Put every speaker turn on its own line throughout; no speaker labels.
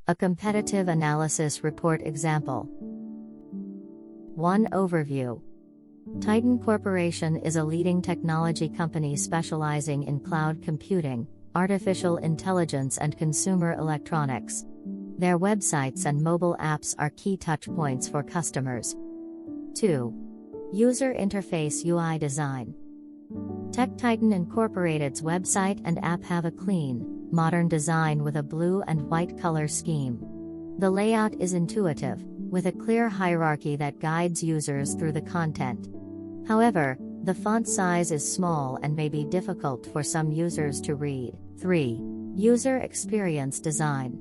A competitive analysis report example. 1. Overview. Titan Corporation is a leading technology company specializing in cloud computing, artificial intelligence, and consumer electronics. Their websites and mobile apps are key touchpoints for customers. 2. User interface UI design. TechTitan Incorporated's website and app have a clean, modern design with a blue and white color scheme. The layout is intuitive, with a clear hierarchy that guides users through the content. However, the font size is small and may be difficult for some users to read. 3. User experience design.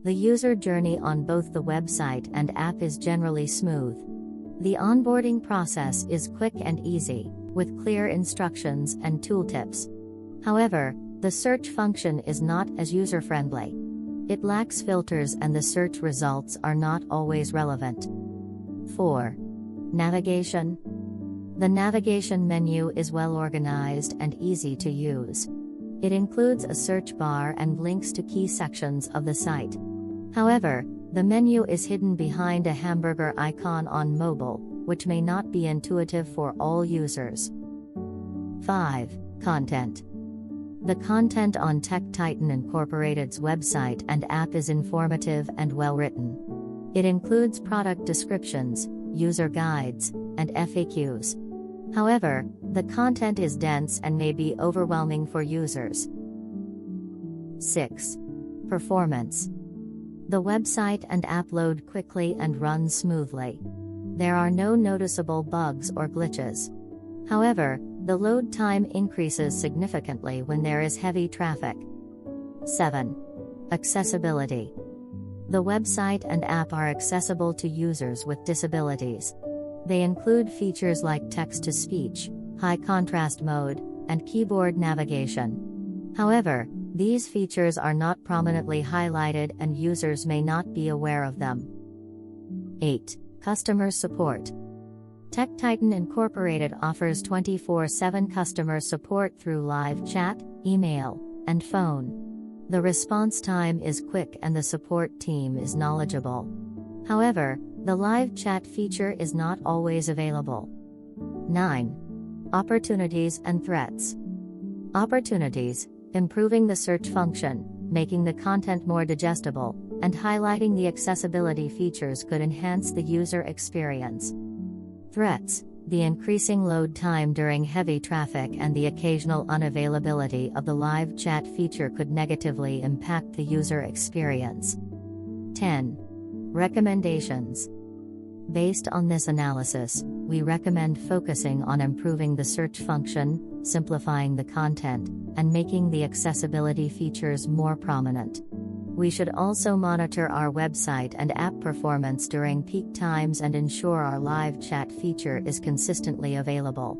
The user journey on both the website and app is generally smooth. The onboarding process is quick and easy, with clear instructions and tooltips. However, the search function is not as user-friendly. It lacks filters and the search results are not always relevant. 4. Navigation. The navigation menu is well organized and easy to use. It includes a search bar and links to key sections of the site. However, the menu is hidden behind a hamburger icon on mobile, which may not be intuitive for all users. 5. Content. The content on TechTitan Incorporated's website and app is informative and well written. It includes product descriptions, user guides, and FAQs. However, the content is dense and may be overwhelming for users. 6. Performance. The website and app load quickly and run smoothly. There are no noticeable bugs or glitches. However, the load time increases significantly when there is heavy traffic. 7. Accessibility. The website and app are accessible to users with disabilities. They include features like text-to-speech, high contrast mode, and keyboard navigation. However, these features are not prominently highlighted and users may not be aware of them. 8. Customer support. TechTitan Incorporated offers 24/7 customer support through live chat, email, and phone. The response time is quick and the support team is knowledgeable. However, the live chat feature is not always available. 9. Opportunities and threats. Opportunities: improving the search function, making the content more digestible, and highlighting the accessibility features could enhance the user experience. Threats: the increasing load time during heavy traffic and the occasional unavailability of the live chat feature could negatively impact the user experience. 10. Recommendations. Based on this analysis, we recommend focusing on improving the search function, simplifying the content, and making the accessibility features more prominent. We should also monitor our website and app performance during peak times and ensure our live chat feature is consistently available.